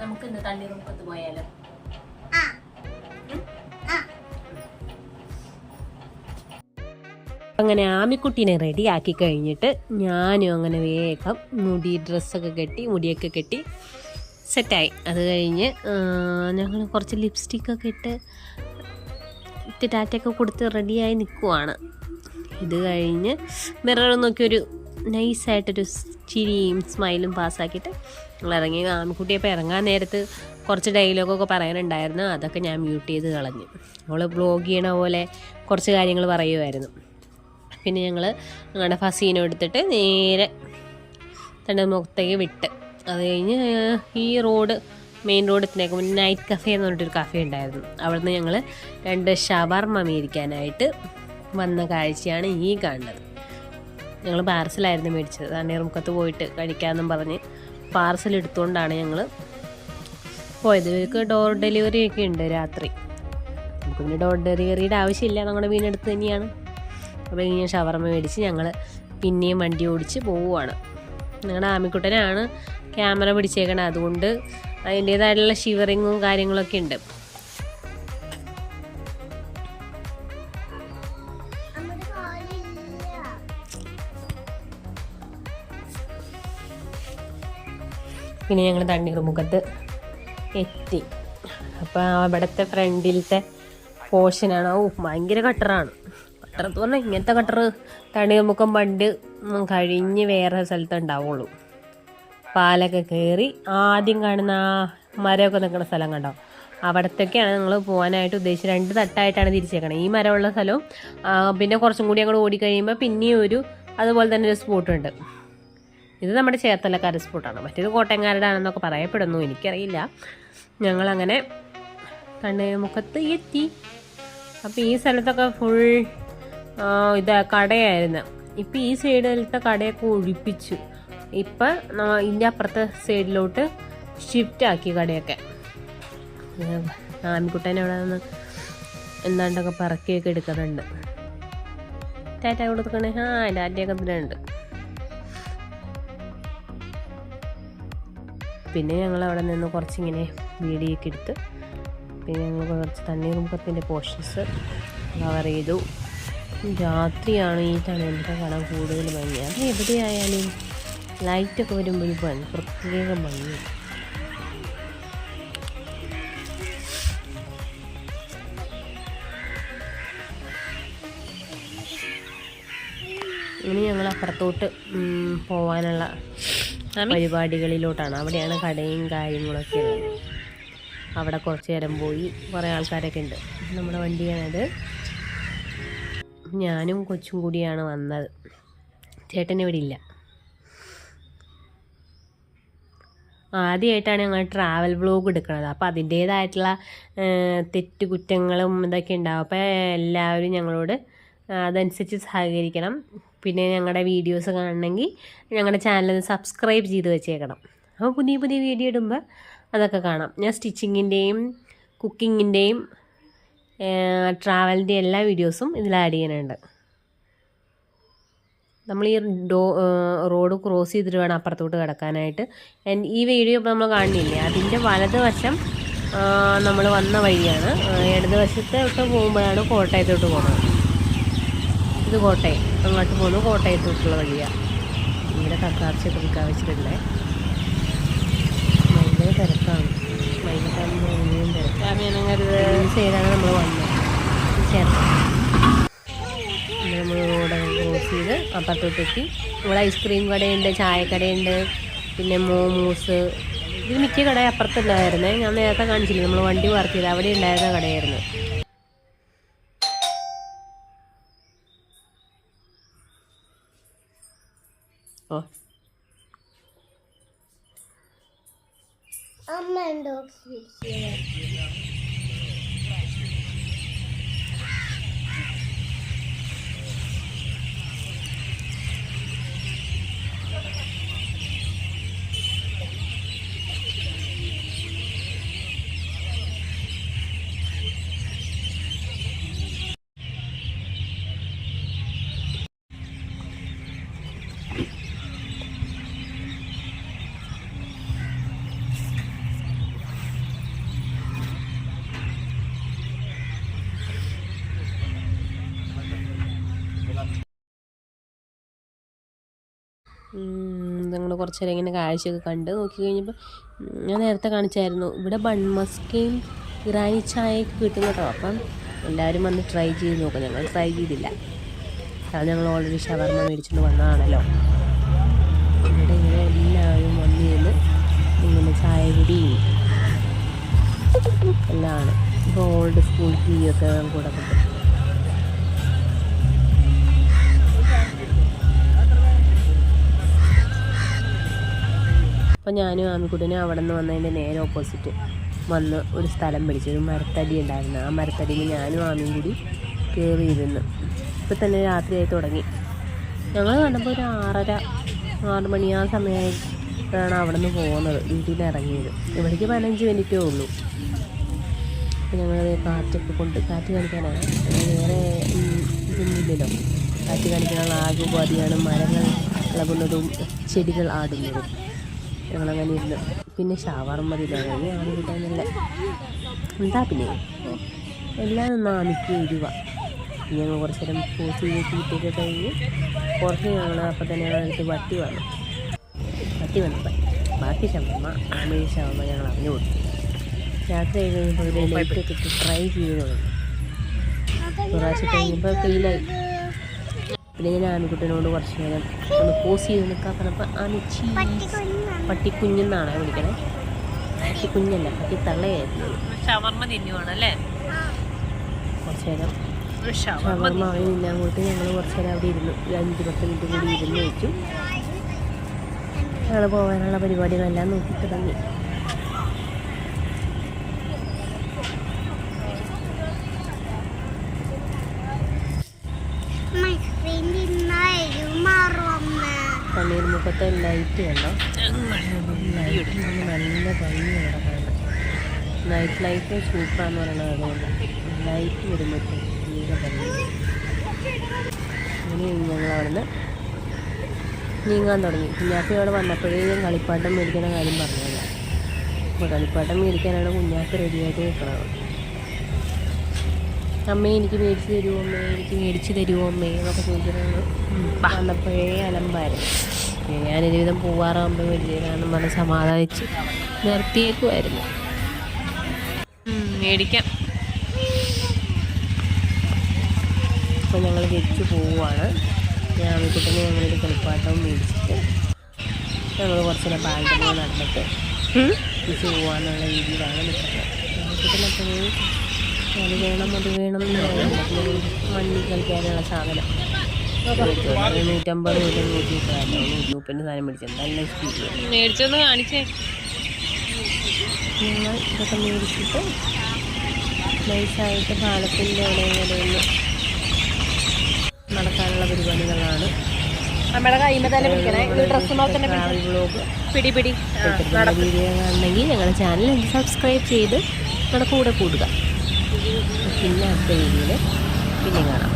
നമുക്ക് ഇന്ന് തണ്ണീർമുക്കത്ത് പോയാലോ? അങ്ങനെ ആമിക്കുട്ടീനെ റെഡി ആക്കി കഴിഞ്ഞിട്ട് ഞാനും അങ്ങനെ വേഗം ഡ്രസ്സൊക്കെ കെട്ടി മുടിയൊക്കെ കെട്ടി സെറ്റായി. അത് കഴിഞ്ഞ് ഞങ്ങൾ കുറച്ച് ലിപ്സ്റ്റിക്കൊക്കെ ഇട്ട് ടാറ്റയൊക്കെ കൊടുത്ത് റെഡിയായി നിൽക്കുവാണ്. ഇത് കഴിഞ്ഞ് മിറർ നോക്കിയൊരു നൈസായിട്ടൊരു ചിരിയും സ്മൈലും പാസ്സാക്കിയിട്ട് ഞങ്ങൾ ഇറങ്ങി. ആമിക്കുട്ടിയപ്പോൾ ഇറങ്ങാൻ നേരത്ത് കുറച്ച് ഡയലോഗൊക്കെ പറയാനുണ്ടായിരുന്നു, അതൊക്കെ ഞാൻ മ്യൂട്ട് ചെയ്ത് കളഞ്ഞു. അവൾ ബ്ലോഗ് ചെയ്യണ പോലെ കുറച്ച് കാര്യങ്ങൾ പറയുമായിരുന്നു. പിന്നെ ഞങ്ങൾ ഞങ്ങളുടെ ഫസീനെ എടുത്തിട്ട് നേരെ തണ്ണീർമുഖത്തേക്ക് വിട്ട്, അത് കഴിഞ്ഞ് ഈ മെയിൻ റോഡ് എത്തുന്നേക്കും നൈറ്റ് കഫേ എന്ന് പറഞ്ഞിട്ടൊരു കഫേ ഉണ്ടായിരുന്നു. അവിടുന്ന് ഞങ്ങൾ 2 ഷവർമ മേടിക്കാനായിട്ട് വന്ന കാഴ്ചയാണ് ഈ കാണുന്നത്. ഞങ്ങൾ പാർസലായിരുന്നു മേടിച്ചത്. തണ്ണീർമുക്കത്ത് പോയിട്ട് കഴിക്കാമെന്നും പറഞ്ഞ് പാർസൽ എടുത്തുകൊണ്ടാണ് ഞങ്ങൾ പോയത്. ഇവർക്ക് ഡോർ ഡെലിവറി ഒക്കെ ഉണ്ട് രാത്രി. നമുക്ക് പിന്നെ ഡോർ ഡെലിവറിയുടെ ആവശ്യമില്ല, നമ്മുടെ വീടിനടുത്ത് തന്നെയാണ്. അപ്പോൾ ഇങ്ങനെ ഷവർമ മേടിച്ച് ഞങ്ങൾ പിന്നെയും വണ്ടി ഓടിച്ച് പോവുകയാണ്. ഞങ്ങളുടെ ആമിക്കുട്ടനാണ് ക്യാമറ പിടിച്ചേക്കണം, അതുകൊണ്ട് അതിൻ്റേതായിട്ടുള്ള ഷിവറിങ്ങും കാര്യങ്ങളൊക്കെ ഉണ്ട്. പിന്നെ ഞങ്ങൾ തണ്ണീർമുഖത്ത് എത്തി. അപ്പോൾ അവിടുത്തെ ഫ്രണ്ടിലത്തെ പോർഷനാണ്. ഭയങ്കര കട്ടറാണ്. കട്ടറെന്ന് പറഞ്ഞാൽ ഇങ്ങനത്തെ കട്ടറ് തണ്ണീർമുക്കം പണ്ട് കഴിഞ്ഞ് വേറെ സ്ഥലത്ത് ഉണ്ടാവുള്ളൂ. പാലൊക്കെ കയറി ആദ്യം കാണുന്ന ആ മരമൊക്കെ നിൽക്കുന്ന സ്ഥലം കണ്ടോ, അവിടത്തേക്കാണ് ഞങ്ങൾ പോകാനായിട്ട് ഉദ്ദേശിച്ചത്. 2 തട്ടായിട്ടാണ് തിരിച്ചേക്കണം. ഈ മരമുള്ള സ്ഥലവും പിന്നെ കുറച്ചും കൂടി അങ്ങോട്ട് ഓടിക്കഴിയുമ്പോൾ പിന്നെയും അതുപോലെ തന്നെ ഒരു സ്പോട്ടുണ്ട്. ഇത് നമ്മുടെ ചേർത്തലക്കാരുടെ സ്പോട്ടാണ്, മറ്റേത് കോട്ടയംകാരുടെ ആണെന്നൊക്കെ പറയപ്പെടുന്നു, എനിക്കറിയില്ല. ഞങ്ങളങ്ങനെ തണ്ണീർമുഖത്ത് എത്തി. അപ്പോൾ ഈ സ്ഥലത്തൊക്കെ ഫുൾ കടയായിരുന്നു. ഇപ്പം ഈ സൈഡിലത്തെ കടയൊക്കെ ഒഴിപ്പിച്ചു. ഇപ്പം ഇതിൻ്റെ അപ്പുറത്തെ സൈഡിലോട്ട് ഷിഫ്റ്റ് ആക്കി കടയൊക്കെ. ആമിക്കുട്ടനെ അവിടെ നിന്ന് എന്താണ്ടൊക്കെ പറക്കിയൊക്കെ എടുക്കുന്നുണ്ട്. ടാറ്റ കൊടുക്കണേ, ടാറ്റയൊക്കെ ഇതിനുണ്ട്. പിന്നെ ഞങ്ങൾ അവിടെ നിന്ന് കുറച്ചിങ്ങനെ വീഡിയോ ഒക്കെ എടുത്ത് പിന്നെ ഞങ്ങൾ കുറച്ച് തണ്ണീർമുഖത്തിൻ്റെ പോർഷൻസ് കവർ ചെയ്തു. രാത്രിയാണ് ഈ തണലിൻ്റെ കാണാൻ കൂടുതൽ ഭംഗി. അത് എവിടെയായാലും ലൈറ്റൊക്കെ വരുമ്പോൾ പ്രത്യേക ഭംഗി. ഇനി ഞങ്ങൾ അപ്പുറത്തോട്ട് പോകാനുള്ള പരിപാടികളിലോട്ടാണ്. അവിടെയാണ് കടയും കാര്യങ്ങളൊക്കെ ഉള്ളത്. അവിടെ കുറച്ച് നേരം പോയി, കുറേ ആൾക്കാരൊക്കെ ഉണ്ട്. നമ്മുടെ വണ്ടിയാണത്. ഞാനും കൊച്ചും കൂടിയാണ് വന്നത്, ചേട്ടൻ ഇവിടെ ഇല്ല. ആദ്യമായിട്ടാണ് ഞങ്ങൾ ട്രാവൽ വ്ലോഗ് എടുക്കുന്നത്. അപ്പോൾ അതിൻ്റേതായിട്ടുള്ള തെറ്റുകുറ്റങ്ങളും ഇതൊക്കെ ഉണ്ടാവും. അപ്പോൾ എല്ലാവരും ഞങ്ങളോട് അതനുസരിച്ച് സഹകരിക്കണം. പിന്നെ ഞങ്ങളുടെ വീഡിയോസ് കാണണമെങ്കിൽ ഞങ്ങളുടെ ചാനൽ സബ്സ്ക്രൈബ് ചെയ്ത് വെച്ചേക്കണം. അപ്പോൾ പുതിയ പുതിയ വീഡിയോ ഇടുമ്പോൾ അതൊക്കെ കാണാം. ഞാൻ സ്റ്റിച്ചിങ്ങിൻ്റെയും കുക്കിങ്ങിൻ്റെയും ട്രാവലിൻ്റെ എല്ലാ വീഡിയോസും ഇതിൽ ആഡ് ചെയ്യാനുണ്ട്. നമ്മൾ ഈ റോഡ് ക്രോസ് ചെയ്തിട്ട് വേണം അപ്പുറത്തോട്ട് കിടക്കാനായിട്ട്. ഈ വീഡിയോ ഇപ്പോൾ നമ്മൾ കാണുന്നില്ലേ, അതിൻ്റെ വലതുവശം നമ്മൾ വന്ന വഴിയാണ്. ഇടതുവശത്തോട്ട് പോകുമ്പോഴാണ് കോട്ടയത്തോട്ട് പോകുന്നത്. ഇത് കോട്ടയം, അങ്ങോട്ട് പോകുന്നു കോട്ടയത്തോട്ടുള്ള വഴിയാണ്. ഇവിടെ തക്കാർച്ചയൊക്കെ വിൽക്കാൻ വെച്ചിട്ടുണ്ടേ. ഭയങ്കര തിരക്കാണ്. വൈകിട്ടാകുമ്പോൾ ഇനിയും തിരക്കാണ്. സൈഡാണ് നമ്മൾ വന്നത്. നമ്മൾ റോഡൊക്കെ ക്രോസ് ചെയ്ത് അപ്പുറത്തോട്ടെത്തി. ഇവിടെ ഐസ്ക്രീം കടയുണ്ട്, ചായക്കടയുണ്ട്, പിന്നെ മോമോസ്. ഇത് മിക്ക കട അപ്പുറത്തുണ്ടായിരുന്നേ. ഞാൻ നേരത്തെ കാണിച്ചില്ല, നമ്മൾ വണ്ടി പാർക്ക് ചെയ്ത് അവിടെ ഉണ്ടായിരുന്ന കടയായിരുന്നു. ഓ അമ്മ ഉണ്ടോ? ഞങ്ങൾ കുറച്ച് നേരം ഇങ്ങനെ കാഴ്ചയൊക്കെ കണ്ട് നോക്കി കഴിഞ്ഞപ്പോൾ ഞാൻ നേരത്തെ കാണിച്ചായിരുന്നു ഇവിടെ ബൺമസ്കയും ഇറാനി ചായയൊക്കെ കിട്ടും കേട്ടോ. അപ്പം എല്ലാവരും വന്ന് ട്രൈ ചെയ്ത് നോക്കും. ഞങ്ങൾ ട്രൈ ചെയ്തില്ല, കാരണം ഞങ്ങൾ ഓൾറെഡി ഷവർമ മേടിച്ചുകൊണ്ട് വന്നതാണല്ലോ. ഇവിടെ ഇങ്ങനെ എല്ലാവരും വന്നിരുന്ന് ഇങ്ങനെ ചായ കുടിയും എല്ലാമാണ്. ഇപ്പോൾ ഓൾഡ് സ്കൂൾ ടീ ഒക്കെ കൂടെ കിട്ടും. അപ്പോൾ ഞാനും ആമിക്കുട്ടനും അവിടെ നിന്ന് വന്നതിൻ്റെ നേരെ ഓപ്പോസിറ്റ് വന്ന് ഒരു സ്ഥലം പിടിച്ചു. ഒരു മരത്തടി ഉണ്ടായിരുന്നു. ആ മരത്തടിയിൽ ഞാനും ആമിയും കൂടി കയറിയിരുന്നു. ഇപ്പം തന്നെ രാത്രിയായി തുടങ്ങി. ഞങ്ങൾ കണ്ടപ്പോൾ ഒരു 6 മണി ആ സമയത്താണ് അവിടെ നിന്ന് പോകുന്നത്, വീട്ടിൽ നിന്ന് ഇറങ്ങിയത്. ഇവിടേക്ക് 15 മിനിറ്റേ ഉള്ളൂ. അപ്പോൾ ഞങ്ങൾ കാറ്റൊക്കെ കൊണ്ട് കാറ്റ് കാണിക്കാനാണ്, വേറെ ഇതൊന്നുമില്ലല്ലോ. കാറ്റ് കാണിക്കാനുള്ള ആകെ ഉപാധിയാണ് മരങ്ങൾ ഇളകുന്നതും ചെടികൾ ആടുന്നതും. ഞങ്ങളങ്ങനെ ഇരുന്ന് പിന്നെ ഷവർമ തിന്നാൻ ആമിക്കിട്ടാന്നല്ല എന്താ പിന്നെ എല്ലാം നിന്ന് ആമിക്ക് എരിവ. ഞങ്ങൾ കുറച്ച് നേരം പോസ് ചെയ്ത് തീറ്റൊക്കെ കഴിഞ്ഞ് കുറച്ച് ഞങ്ങൾ അപ്പം തന്നെ ഞങ്ങളടുത്ത് വട്ടി വന്നപ്പോൾ ബാക്കി ഷവർമ ആമിയുടെ ഷവർമ ഞങ്ങൾ അറിഞ്ഞു കൊടുത്തു. രാത്രി ആയി കഴിഞ്ഞപ്പോൾ ഒരു ലൈറ്റൊക്കെ ഇട്ട് ട്രൈ ചെയ്ത് തുടങ്ങി. പ്രാവശ്യം കഴിഞ്ഞപ്പോൾ ഫെയിലായി. പിന്നെ ഞാൻ ആമിക്കുട്ടനോട് കുറച്ച് നേരം ഒന്ന് പോസ് ചെയ്ത് നിൽക്കാൻ പറഞ്ഞപ്പോൾ ആമി പട്ടിക്കുഞ്ഞെന്നാണ് വിളിക്കണേ. പട്ടിക്കുഞ്ഞല്ല, പട്ടിത്തള്ളയായിരുന്നു. ഷവർമ തിന്നുവാണല്ലേ. കുറച്ച് നേരം ഷവർമ അവനില്ല അങ്ങോട്ട് ഞങ്ങൾ കുറച്ച് നേരം അവിടെ ഇരുന്നു. 5-10 മിനിറ്റ് കൂടി ഇരുന്ന് വെച്ചു. ഞങ്ങൾ പോകാനുള്ള പരിപാടികളെല്ലാം നോക്കി തുടങ്ങി. തണ്ണീർമുഖത്തെ ലൈറ്റ് കണ്ടോ, ലൈറ്റ് നല്ല ഭംഗിയാണ് കാണാൻ. നൈറ്റ് ലൈറ്റ് സൂപ്പറാന്ന് പറയുന്നത് അതുകൊണ്ട് ലൈറ്റ് വരുമ്പോഴത്തേക്ക് നല്ല ഭംഗി. അങ്ങനെ ഞങ്ങൾ അവിടെ നിന്ന് നീങ്ങാൻ തുടങ്ങി. കുഞ്ഞാപ്പി അവിടെ വന്നപ്പോഴേ ഞാൻ കളിപ്പാട്ടം മേടിക്കുന്ന കാര്യം പറഞ്ഞത്. അപ്പോൾ കളിപ്പാട്ടം മേടിക്കാനാണ് കുഞ്ഞാപ്പി റെഡിയായിട്ട് നിൽക്കുന്നത്. അമ്മേ എനിക്ക് മേടിച്ച് തരുമോ അമ്മേ, എനിക്ക് മേടിച്ച് തരുമോ അമ്മേ എന്നൊക്കെ ചോദിക്കുന്നത് വന്നപ്പോഴേ അലമ്പായിരുന്നു. ഞാനൊരുവിധം പോവാറാകുമ്പോൾ മേടിച്ച് തരാമെന്ന് പറഞ്ഞ് സമാധാനിച്ച് നിർത്തിയേക്കുമായിരുന്നു. മേടിക്കാം. അപ്പോൾ ഞങ്ങൾ തിരിച്ചു പോവുകയാണ്. ഞാൻ ആമിക്കുട്ടനെ ഞങ്ങളൊരു കളിപ്പാട്ടവും മേടിച്ചിട്ട് ഞങ്ങൾ കുറച്ചുകൂടെ ബാൽക്കണിയിൽ നടന്നിട്ട് തിരിച്ചു പോകാമെന്നുള്ള രീതിയിലാണ് നിൽക്കുന്നത്. ആമിക്കുട്ടനപ്പോഴേ അത് വേണം എന്ന് പറയുന്നത് മണ്ണി കളിക്കാനുള്ള സാധനം 150 130 സാധനം മേടിച്ചത് നല്ല സ്പീഡ് മേടിച്ചൊന്ന് കാണിച്ചേ. ഞങ്ങൾ ഇതൊക്കെ മേടിച്ചിട്ട് നൈസായിട്ട് പാലത്തിൻ്റെ ഇടയിലൊന്ന് നടക്കാനുള്ള പരിപാടികളാണ്. നമ്മുടെ കൈമ തന്നെ പിടിക്കണേ. വ്ലോഗ് പിടി വീഡിയോ കാണണമെങ്കിൽ ഞങ്ങളുടെ ചാനൽ സബ്സ്ക്രൈബ് ചെയ്ത് ഞങ്ങളുടെ കൂടെ കൂടുക. പിന്നെ അടുത്ത വീഡിയോയിൽ പിന്നെ കാണാം.